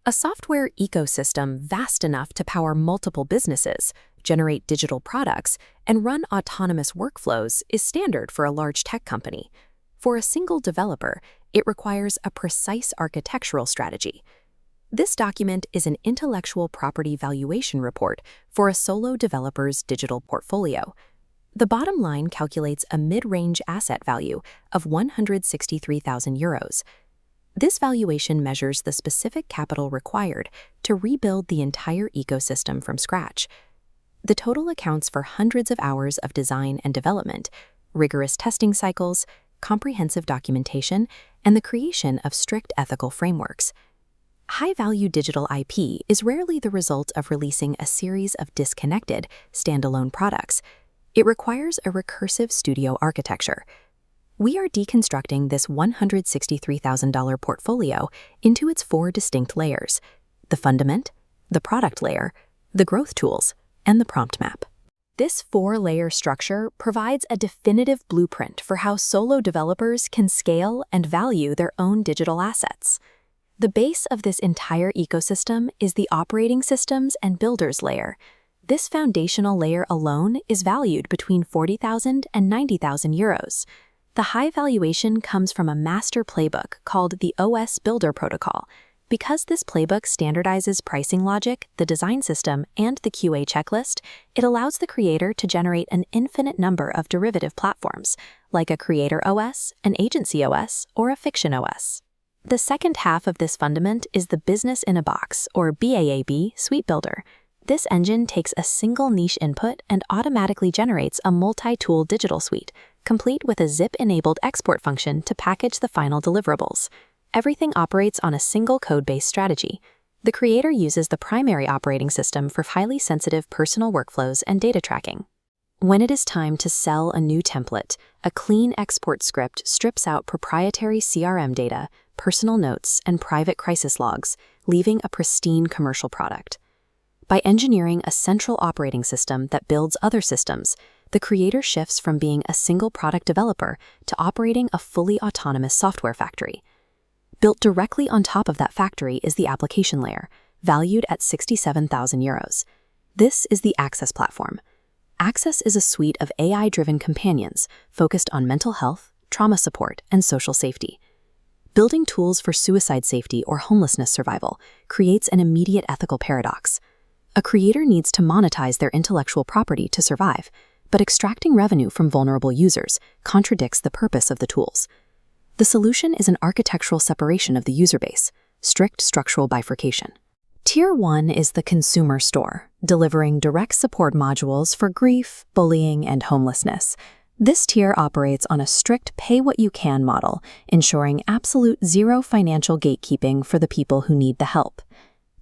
A software ecosystem vast enough to power multiple businesses, generate digital products, and run autonomous workflows is standard for a large tech company. For a single developer, it requires a precise architectural strategy. This document is an intellectual property valuation report for a solo developer's digital portfolio. The bottom line calculates a mid-range asset value of €163,000. This valuation measures the specific capital required to rebuild the entire ecosystem from scratch. The total accounts for hundreds of hours of design and development, rigorous testing cycles, comprehensive documentation, and the creation of strict ethical frameworks. High-value digital IP is rarely the result of releasing a series of disconnected, standalone products. It requires a recursive studio architecture. We are deconstructing this $163,000 portfolio into its 4 distinct layers: the fundament, the product layer, the growth tools, and the prompt map. This 4-layer structure provides a definitive blueprint for how solo developers can scale and value their own digital assets. The base of this entire ecosystem is the operating systems and builders layer. This foundational layer alone is valued between €40,000 and €90,000. The high valuation comes from a master playbook called the OS Builder Protocol. Because this playbook standardizes pricing logic, the design system, and the QA checklist, it allows the creator to generate an infinite number of derivative platforms, like a creator OS, an agency OS, or a fiction OS. The second half of this fundament is the Business in a Box, or BAAB, suite builder. This engine takes a single niche input and automatically generates a multi-tool digital suite, complete with a zip-enabled export function to package the final deliverables. Everything operates on a single code-based strategy. The creator uses the primary operating system for highly sensitive personal workflows and data tracking. When it is time to sell a new template, a clean export script strips out proprietary CRM data, personal notes, and private crisis logs, leaving a pristine commercial product. By engineering a central operating system that builds other systems, the creator shifts from being a single product developer to operating a fully autonomous software factory. Built directly on top of that factory is the application layer, valued at €67,000. This is the Access platform. Access is a suite of AI-driven companions focused on mental health, trauma support, and social safety. Building tools for suicide safety or homelessness survival creates an immediate ethical paradox. A creator needs to monetize their intellectual property to survive, but extracting revenue from vulnerable users contradicts the purpose of the tools. The solution is an architectural separation of the user base, strict structural bifurcation. Tier 1 is the consumer store, delivering direct support modules for grief, bullying, and homelessness. This tier operates on a strict pay-what-you-can model, ensuring absolute zero financial gatekeeping for the people who need the help.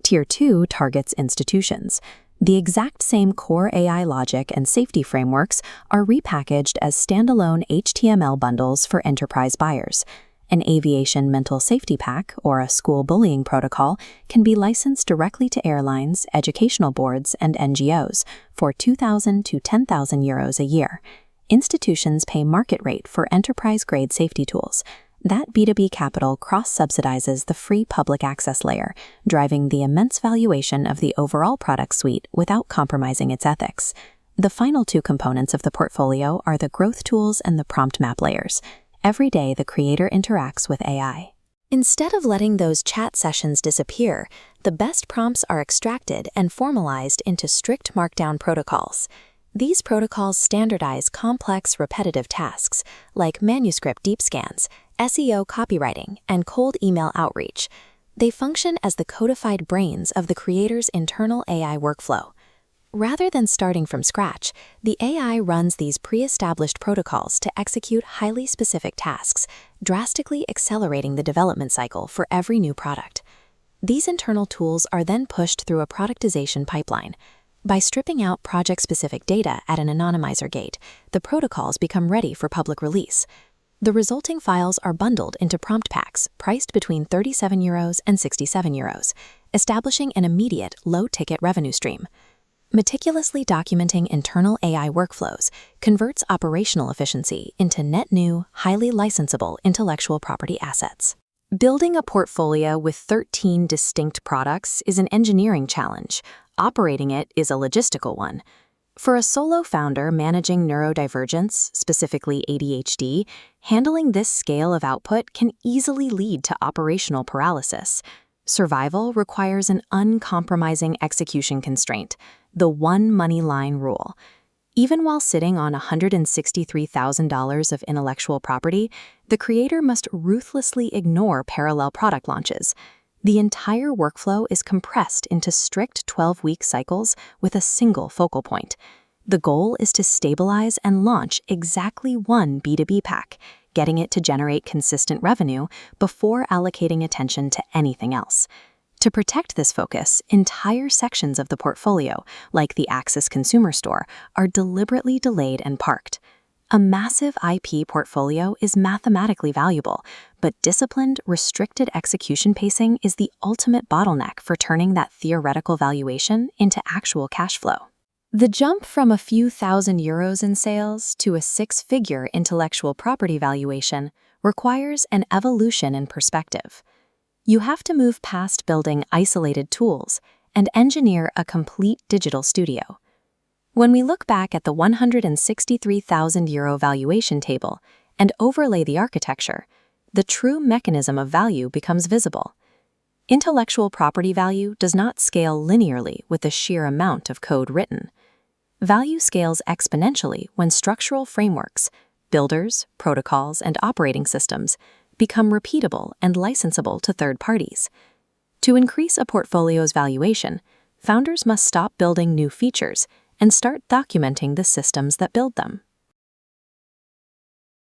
Tier 2 targets institutions. The exact same core AI logic and safety frameworks are repackaged as standalone HTML bundles for enterprise buyers. An aviation mental safety pack or a school bullying protocol can be licensed directly to airlines, educational boards, and NGOs for €2,000 to €10,000 a year. Institutions pay market rate for enterprise-grade safety tools. That B2B capital cross-subsidizes the free public access layer, driving the immense valuation of the overall product suite without compromising its ethics. The final 2 components of the portfolio are the growth tools and the prompt map layers. Every day, the creator interacts with AI. Instead of letting those chat sessions disappear, the best prompts are extracted and formalized into strict markdown protocols. These protocols standardize complex, repetitive tasks like manuscript deep scans, SEO copywriting, and cold email outreach. They function as the codified brains of the creator's internal AI workflow. Rather than starting from scratch, the AI runs these pre-established protocols to execute highly specific tasks, drastically accelerating the development cycle for every new product. These internal tools are then pushed through a productization pipeline. By stripping out project-specific data at an anonymizer gate, the protocols become ready for public release. The resulting files are bundled into prompt packs priced between €37 and €67, establishing an immediate, low-ticket revenue stream. Meticulously documenting internal AI workflows converts operational efficiency into net new, highly licensable intellectual property assets. Building a portfolio with 13 distinct products is an engineering challenge. Operating it is a logistical one. For a solo founder managing neurodivergence, specifically ADHD, handling this scale of output can easily lead to operational paralysis. Survival requires an uncompromising execution constraint, the one money line rule. Even while sitting on $163,000 of intellectual property, the creator must ruthlessly ignore parallel product launches. The entire workflow is compressed into strict 12-week cycles with a single focal point. The goal is to stabilize and launch exactly one B2B pack, getting it to generate consistent revenue before allocating attention to anything else. To protect this focus, entire sections of the portfolio, like the Axis Consumer Store, are deliberately delayed and parked. A massive IP portfolio is mathematically valuable, but disciplined, restricted execution pacing is the ultimate bottleneck for turning that theoretical valuation into actual cash flow. The jump from a few €1,000 in sales to a six-figure intellectual property valuation requires an evolution in perspective. You have to move past building isolated tools and engineer a complete digital studio. When we look back at the €163,000 valuation table and overlay the architecture, the true mechanism of value becomes visible. Intellectual property value does not scale linearly with the sheer amount of code written. Value scales exponentially when structural frameworks, builders, protocols, and operating systems become repeatable and licensable to third parties. To increase a portfolio's valuation, founders must stop building new features and start documenting the systems that build them.